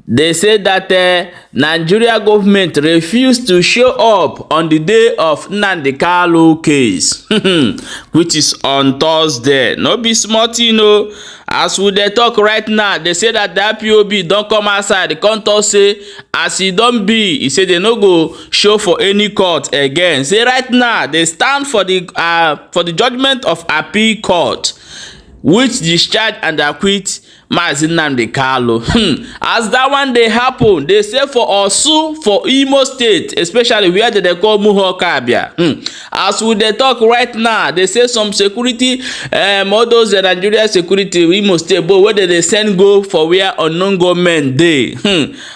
They say that Nigeria government refused to show up on the day of Nnamdi Kanu case, which is on Thursday. No be smart, you know. As we dey talk right now, they say that the IPOB don't come outside. The court say as e don't be, he say they no go show for any court again. Say right now they stand for the judgment of appeal court, which discharge and acquit Mazi Nnamdi Kanu. As that one dey happen, they say for Orsu, for Imo State, especially where they call Muhokabia. As we dey talk right now, they say some security, all those Nigeria security Imo State, but where they send go for where unknown government dey.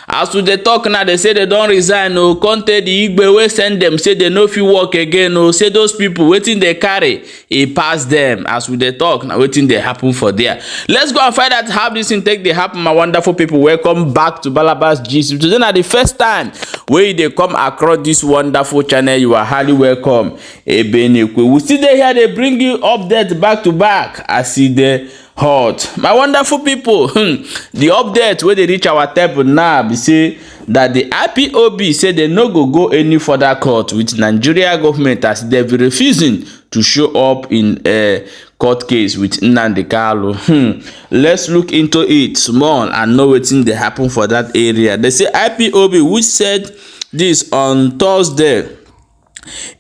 As we dey talk now, they say they don't resign. No, Conte the Igbe wey send them say they no fit work again. No, say those people waiting they carry, e pass them. As we dey talk now, waiting they happen for there. Let's go and find out how this thing take dey happen. My wonderful people, welcome back to Balabas Gist. Today na the first time wey they come across this wonderful channel, you are highly welcome. We still dey here, they bring you updates back to back as see the hot. My wonderful people, the update where they reach our table now be say that the IPOB say they no go any further court with Nigeria government as they be refusing to show up in a court case with Nnamdi Kanu. Let's look into it small and know wetin dey happen for that area. They say IPOB, which said this on Thursday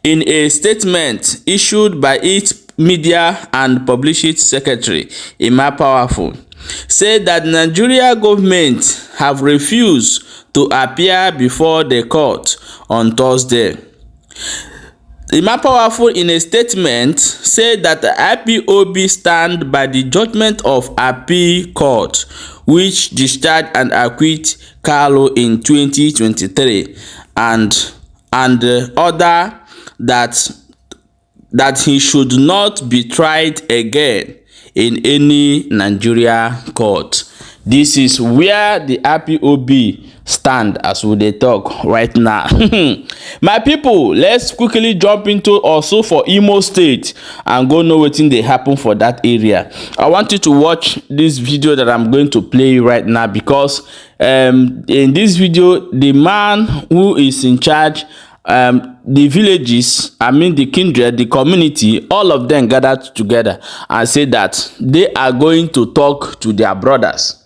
in a statement issued by its media and publicity secretary, Emma Powerful, said that Nigeria government have refused to appear before the court on Thursday. Emma Powerful in a statement said that the IPOB stand by the judgment of appeal court which discharged and acquit Kanu in 2023 and order that he should not be tried again in any Nigeria court. This is where the IPOB stand as we dey talk right now. My people, let's quickly jump into also for Imo State and go know wetin dey happen for that area. I want you to watch this video that I'm going to play right now because in this video, the man who is in charge, the villages, I mean the kindred, the community, all of them gathered together and say that they are going to talk to their brothers.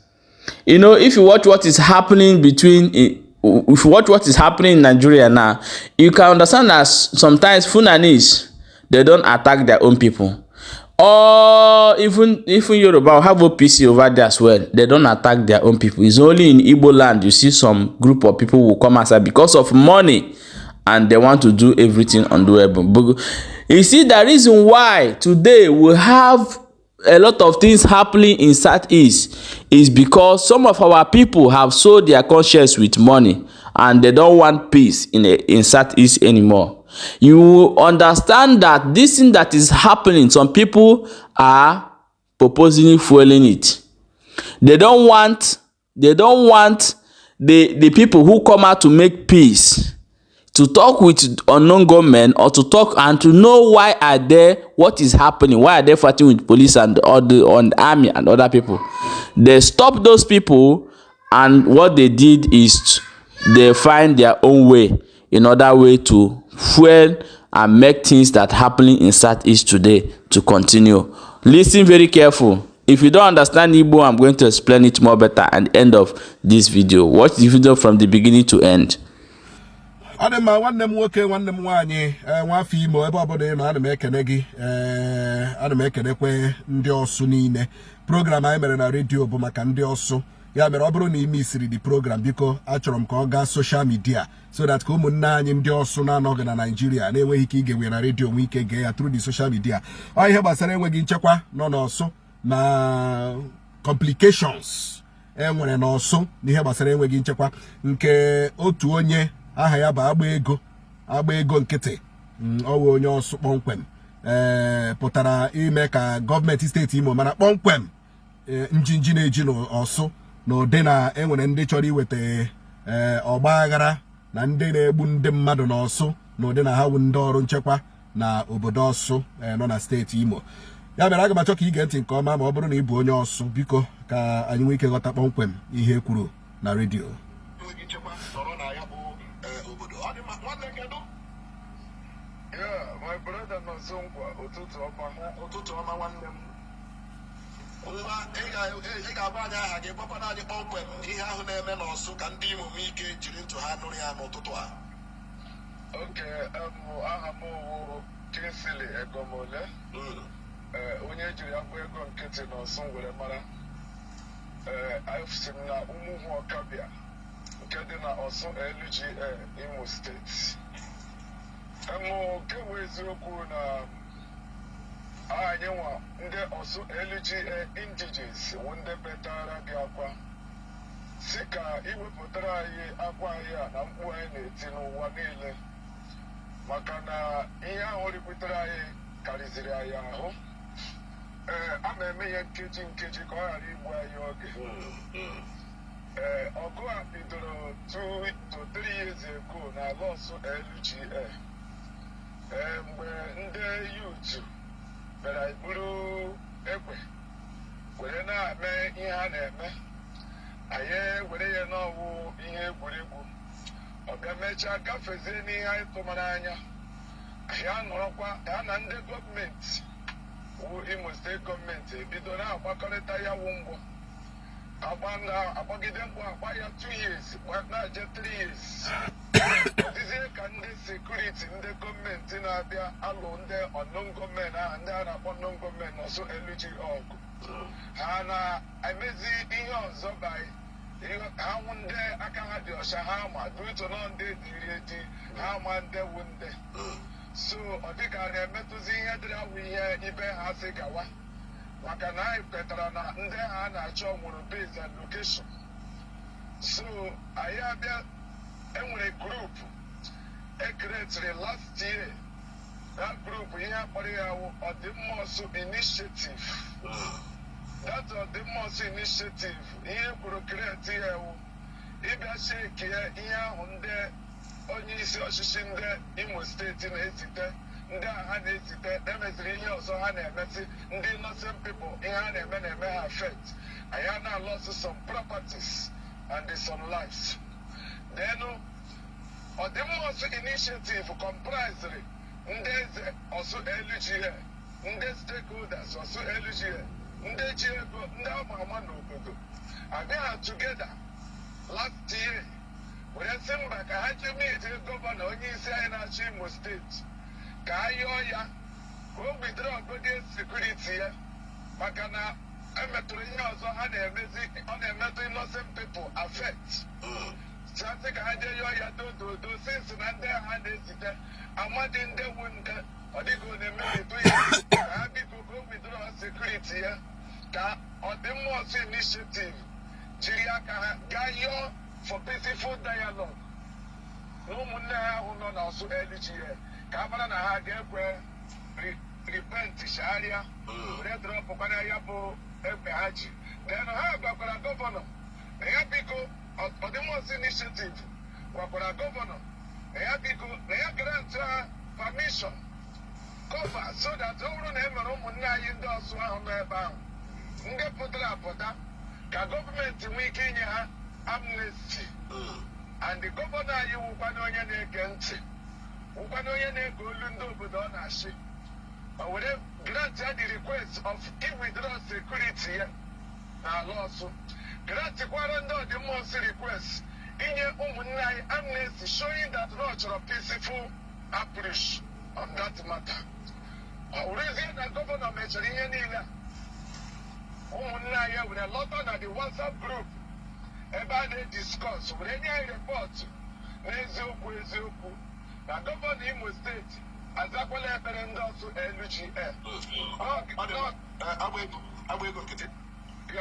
You know, if you watch what is happening if you watch what is happening in Nigeria now, you can understand that sometimes Funanis, they don't attack their own people. Or even Yoruba have OPC over there as well. They don't attack their own people. It's only in Igbo land you see some group of people who come outside because of money and they want to do everything undoable. But you see, the reason why today we have a lot of things happening in Southeast is because some of our people have sold their conscience with money and they don't want peace in Southeast anymore. You understand that this thing that is happening, some people are purposely fueling it. They don't want the people who come out to make peace to talk with unknown government or to talk and to know why are they, what is happening, why are they fighting with police and on army and other people. They stop those people, and what they did is they find their own way, in other way to fuel and make things that happening in Southeast today to continue. Listen very careful. If you don't understand Igbo, I'm going to explain it more better at the end of this video. Watch the video from the beginning to end. Adema nwanne m nwoke nwanne m nwaanyị nwafọ Imo ebe obodo na ana m ekene gị ana m ekenekwe ndị Orsu niile. Program anyị mere na radio bụ maka ndị Orsu. Ya mere ọ bụrụ na ime isiri di program biko achọrọ m ka ọ gaa social media so that ka ụmụnne anyị ndị Orsu na-anọghị na Nigeria na-enweghị ike igewe na radio nwe ike gee ya through the social media. Ọ ihe gbasara enweghị nchekwa nọ n'Orsu na complications enwere n'Orsu n'ihe gbasara enweghị nchekwa nke otu onye aha ya bụ agba ego nkịtị ọwụ onye Orsu kpọmkwem pụtara ime ka gọọmenti steeti Imo mana kpọmkwem njinji na-eji n'Orsu na ụdị na enwere ndị chọrọ iweta ọgba aghara na ndị na-egbu ndị mmadụ n'Orsu na ụdị na ha wụ ndị ọrụ nchekwa na obodo Orsu nọ na steeti Imo. Ya mere aga m achọ ka ị gee ntị nke ọma ma ọ bụrụ na ị bụ onye Orsu biko ka anyị nwee ike ghọta kpọmkwem ihe kwuru na redio. Yeah, my brother no songwa ụtụtụ ọma nwanne m. Ngwa ị ga-agba anyị aha gị gbakwana anyị kpọmkwem ihe ahụ na-eme n'Ọsụ ka ndị Imo ike jiri ntụ ha nụrụ ya n'ụtụtụ a. Oke, aha m wụ Kinsili Egomole, onye jiri akpụ ego nkịtị n'Ọsụ were mara. Esi m na Umuhu Ọkabịa nke dị na Ọsụ LGA Imo steeti. Nke bụ eziokwu na anyị nwa ndị Ọsụ LGA indigens wụ ndị betara gị akwa si ka iwepụtara anyị akwa anyị a na mkpu anyị na-eti n'ụwa niile maka na ihe ahụ ributere anyị karịziri anyị ahụ. A na-eme ya nkeji ka ọ ghara igbu anyị oge. Ọgụ a bidoro 2 to 3 years ago na ala Ọsụ LGA. Mgbe ndị yutu bịara iburu egbe were na-eme ihe ha na-eme, anyị were ya n'ọwụ ihe egwuregwu, ọ bịa mechaa gafezie n'ihe anyị tụmara anya. Anyị anọrọkwa ya na ndị gọọmenti wụ Imo steeti gọọmenti ebido na-agbakọrịta ya wụ mgbọ, agbagide mgbọ agba ya 2 years na-eje 3 years. Ọdịzie ka ndị sekuriti ndị gọọmenti na-abịa alụ ndị ọnụn gọọmenti ahụ ndị a na-akpọ nọn gọọmenti n'Ọsụ LG ọgụ. Ha na-emezi ihe ọzọ ha nwụ ndị aka ha dị ọcha, ha ma duto nọ ndị dịrị edi, ha ma ndị wu ndị. So ọ dịka a na-emetụzi ihe dịrị awụ ihe ibe ha si gawa, maka na anyị kwetara na ndị ha na-achọ nwụrụ base and location. So anyị abịa enwere grupu ekeretiri last year. That group ihe akpọrọ ya wụ Ọdịmma Ọsụ initiative. That Ọdịmma Ọsụ initiative ihe kwuru kreti ya wụ ịbịa sheki ya ihe ahụ ndị onye isi ọchịchị ndị Imo steeti na-ezite, ndị a ha na-ezite emeziri ihe ọzọ ha na-emesi ndị innocent people ihe ha na-eme ha affect. Anyị na-alọsụ some properties and some lives. Then Ọdịmma Ọsụ initiative comprised ndị eze Ọsụ LGA, ndị stakeholders Ọsụ LGA, ndị ji ego, ndị ama ama n'obodo abịa together last year were sị mba ka ha ji meet gọvanọ onye isi anyị na-achị Imo steeti ka a yọọ ya ka o bidoro ọgọdị sekuriti ya, maka na emetụrụ ihe ọzọ ha na-emezi, ọ na-emetụ innocent people affect. Sị ka ha jee yọọ ya dododo sinsi na ndị ha na-ezite amadị ndị wu ndị ọ dịka ọ na-emebitu ya ka ha biko ka o bidoro sekuriti ya, ka Ọdịmma Ọsụ initiative jiri aka ha gaa yọọ for peaceful dialogue na ụmụnne ha ahụ nọ n'Ọsụ LGA ka a mara na ha ga-ekwe repent chagharịa were drọpụkwana ya bụ egbe ha ji. Then ha gwakwara gọvanọ na ya biko Ọdịmma Ọsụ initiative gwakwara gọvanọ na ya biko na ya grant ha permission cover so that ọ bụrụ na e mere ụmụnne anyị ndị Ọsụ ahụ nọ ebe ahụ ndị pụtara apụta ka gọọmenti nwee ike inye ha amnesty. And gọvanọ anyị wụkwana onye na-ege ntị, wụkwana onye na-ege olu ndị obodo ọ na-achị, o were grant ya the request of withdraw security ya n'ala Ọsụ, grantikwara ndị Ọdịmma Ọsụ request inye ụmụnne anyị amnesty showing that ọ chọrọ peaceful approach on that matter. Ọ wụrụzie na gọvanọ mechara ihe niile a, ụmụnne anyị were lọta na the WhatsApp group ebe a na-ediscuss were nye anyị repọtụ n'eziokwu na gọvanọ Imo steeti azakwala ekpere ndị Ọsụ LGA. Agba ego nkịtị ị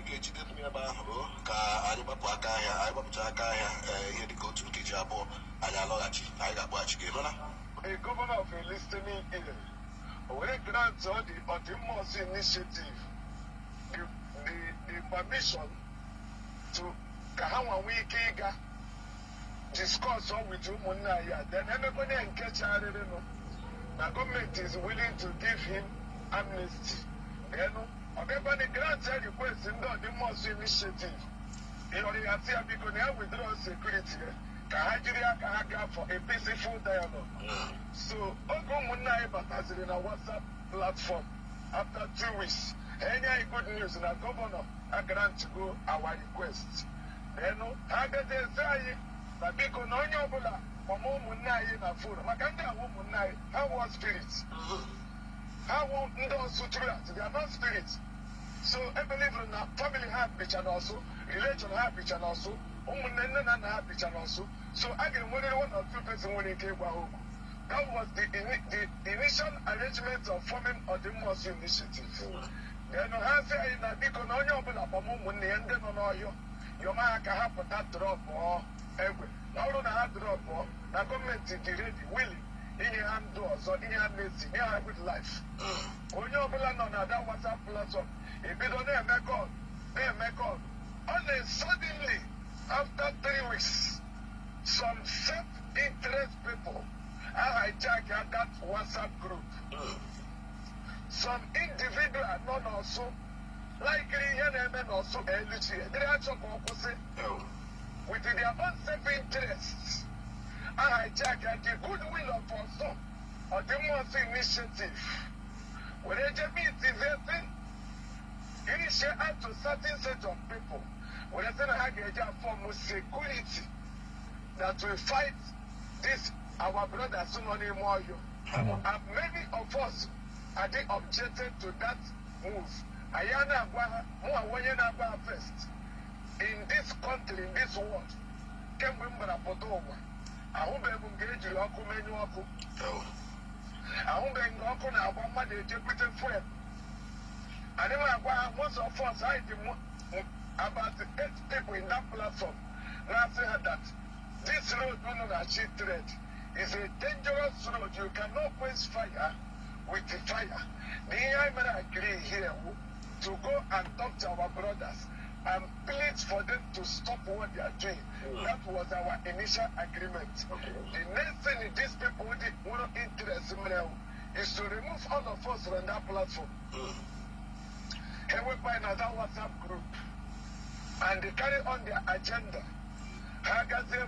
ga-ejide ebe ahụ ka anyị gbapụ aka ahịa, anyị gbapụcha aka ahịa ihe dịka 1 nkeji 2 anyị alọghachi, anyị ga-akpọghachi gị nọ na a governor of a listening ear. Were grant the Ọdịmma Ọsụ initiative the permission to ka ha nwee ike ịga discuss with ụmụnne anyị. Then emekwana nke chagharịrịnụ na gọọmenti is willing to give him amnesty. Then ọbịakwana grant request ndị Ọdịmma Ọsụ initiative Yoriyasi because they withdraw security. Kahajiria Kahaga for a peaceful dialogue. So, Ogumuna Ibatazil in a WhatsApp platform after 2 weeks. Any good news in a governor, I grant to go our request. Then, how did they say that because no Yobula, Momunai in a food, Makanda Womunai, how was spirits? How won't those sutra? They are not spirits. So, I believe in a family habit and also, religion habit and also, Umunana habit and also. So, I can win 1 or 2 persons when it came home. That was the initial arrangement of forming Uzodinma initiative. Then I say that because no Yobula, Momun, and then on your man can have that drop or every. Now, I have drop or the government is ready, willing. In your hand doors or in your medicine, in your good life. When you're on that WhatsApp platform, if you don't have make call. Only suddenly, after 3 weeks, some self-interest people are hijacking that WhatsApp group. Some individual are not also, likely and also LGA. They are also opposite with their own self-interests. I hijack the goodwill of Orsu or the Uzodinma initiative. When they meet the initiate to certain set of people, when they say that form of security that will fight this our brothers soon on Imoyo. And many of us are they objected to that move. Ayana Gwa first in this country, in this world, came Wimbra Potowa. I won't be able to get you up menu up. I won't be able to now one day to put a friend. I never most of us I about 8 people in that platform. Now say that this road no achieve trade is a dangerous road. You cannot quench fire with the fire. The I agree here to go and talk to our brothers and plead for them to stop what they are doing. That was our initial agreement. The next thing these people with no interest in is to remove all of us from that platform. And we find another WhatsApp group. And they carry on their agenda. Hagaze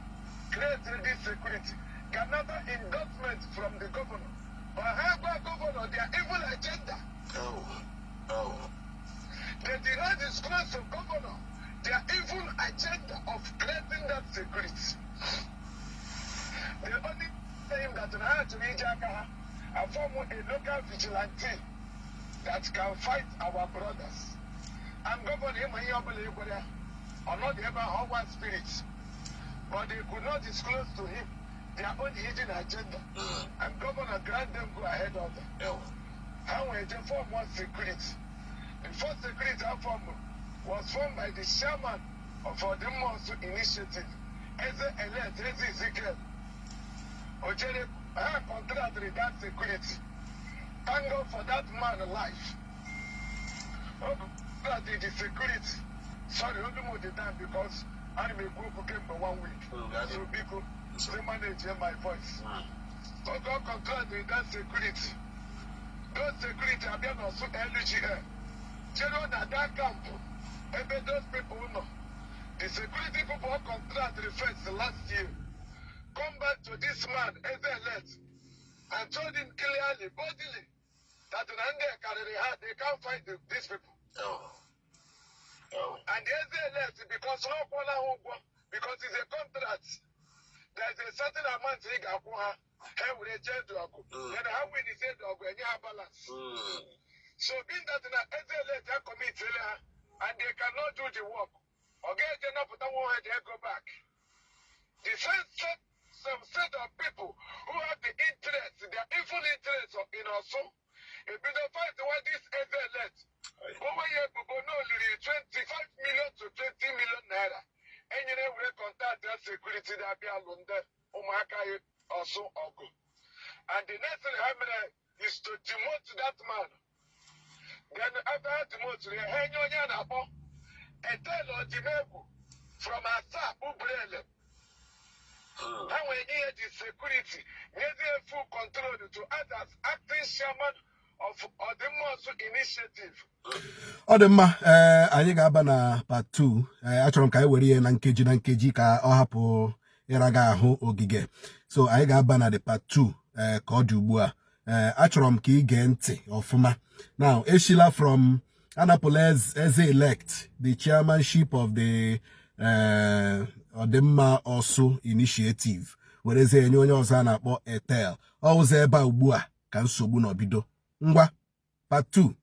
created this security. Another endorsement from the governor. But Hagwa governor, their evil agenda. They did not disclose to governor their evil agenda of creating that security. They only say that in order to reach a form a local vigilante that can fight our brothers. And governor him or not ever our spirits. But they could not disclose to him their own hidden agenda. And governor grant them go ahead of them. How will they form one security? The first security form was formed by the chairman of the Uzodinma initiative, Eze Ezekiel. Ojere, I contracted that security. Thank God for that man's life. The security. Sorry, only more the time because I may go came for 1 week. So people they manage my voice. So God contracted that security. Those security are then also LGA. General at that camp, and those people who know. The security people contracted first last year. Come back to this man, Ezelet, and told him clearly, bodily, that they can't fight these people. And the Ezelet, because it's a contract, there's a certain amount he got with a jail dog. And how will he say dog when you have balance? So being that in a Ezelet commit and they cannot do the work, or get enough of the one they go back. The some set of people who have the interest, their evil interest in Orsu, if you don't fight what this Ezelet, over here, people know 25 million to 20 million naira. And you never contact that security that be alone there, Omaka Orsu Ogo. And the next thing is to demote that man. Then after that demote, they hang on your nabo, and tell on Jimebu from Asa Ubrele. How we need the security, need the full control to act as acting chairman of Orsu initiative. Ọ dị mma, anyị ga-aba na part 2. Achọrọ m ka anyị were ihe na nkeji ka ọ hapụ ịraga ahụ ogige. So anyị ga-aba na the part 2 ka ọ dị ugbu a. Achọrọ m ka ị gee ntị ọfụma. Now, Eshila from Anapole as elect the chairmanship of the Uzodinma Orsu initiative. Wereze enye onye ọzọ a na-akpọ Etel. Ọ ụzọ ebe a ugbu a ka nsogbu n'obido. Ngwa, part 2.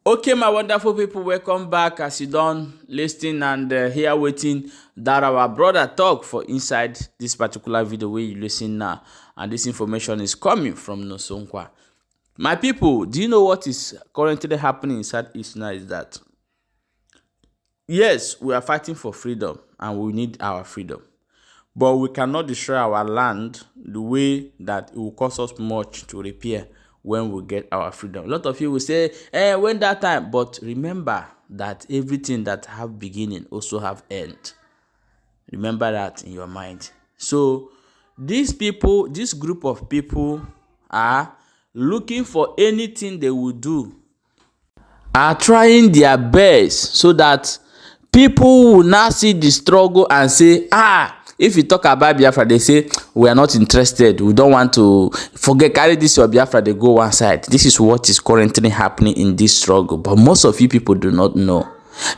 Okay, my wonderful people, welcome back. As you done listening and hear waiting that our brother talk for inside this particular video where you listen now, and this information is coming from Nosonkwa. My people, do you know what is currently happening inside East now? Is that yes, we are fighting for freedom and we need our freedom, but we cannot destroy our land the way that it will cost us much to repair when we get our freedom. A lot of you will say, when that time? But remember that everything that have beginning also have end. Remember that in your mind. So these people, this group of people are looking for anything they will do, are trying their best so that people will now see the struggle and say, if you talk about Biafra, they say, we are not interested. We don't want to forget, carry this your Biafra, they go one side. This is what is currently happening in this struggle. But most of you people do not know.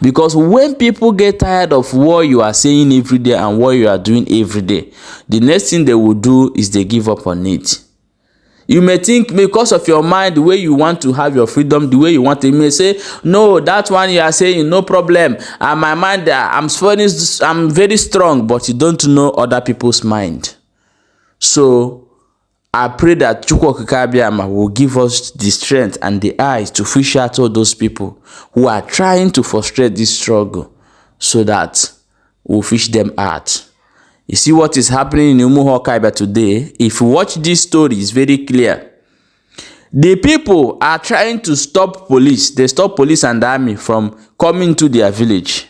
Because when people get tired of what you are saying every day and what you are doing every day, the next thing they will do is they give up on it. You may think because of your mind, the way you want to have your freedom, the way you want to, you may say, no, that one you are saying, no problem. And my mind, I'm very strong, but you don't know other people's mind. So I pray that Chukwu Okike will give us the strength and the eyes to fish out all those people who are trying to frustrate this struggle so that we'll fish them out. You see what is happening in Umuhokaiba today? If you watch this story, it's very clear. The people are trying to stop police. They stop police and army from coming to their village.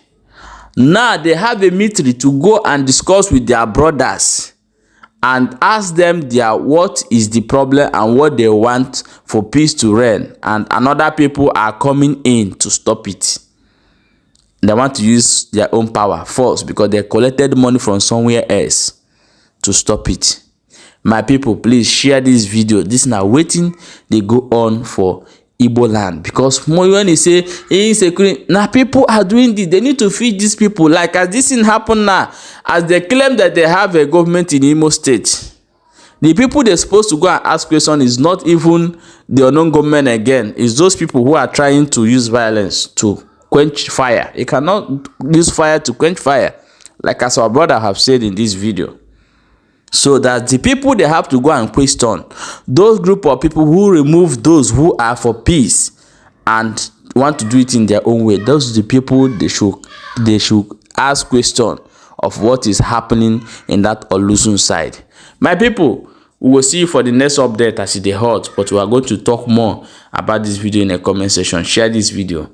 Now they have a meeting to go and discuss with their brothers and ask them what is the problem and what they want for peace to reign. And another people are coming in to stop it. They want to use their own power first because they collected money from somewhere else to stop it. My people, please share this video. This is now waiting. They go on for Igbo land because when they say insecurity, now people are doing this. They need to feed these people. Like as this thing happen now, as they claim that they have a government in Imo State, the people they're supposed to go and ask questions is not even the unknown government again. It's those people who are trying to use violence to quench fire. You cannot use fire to quench fire, like as our brother have said in this video. So that the people they have to go and question, those group of people who remove those who are for peace and want to do it in their own way, those are the people they should ask question of what is happening in that Olusun side. My people, we will see you for the next update as it is hot, but we are going to talk more about this video in the comment section. Share this video.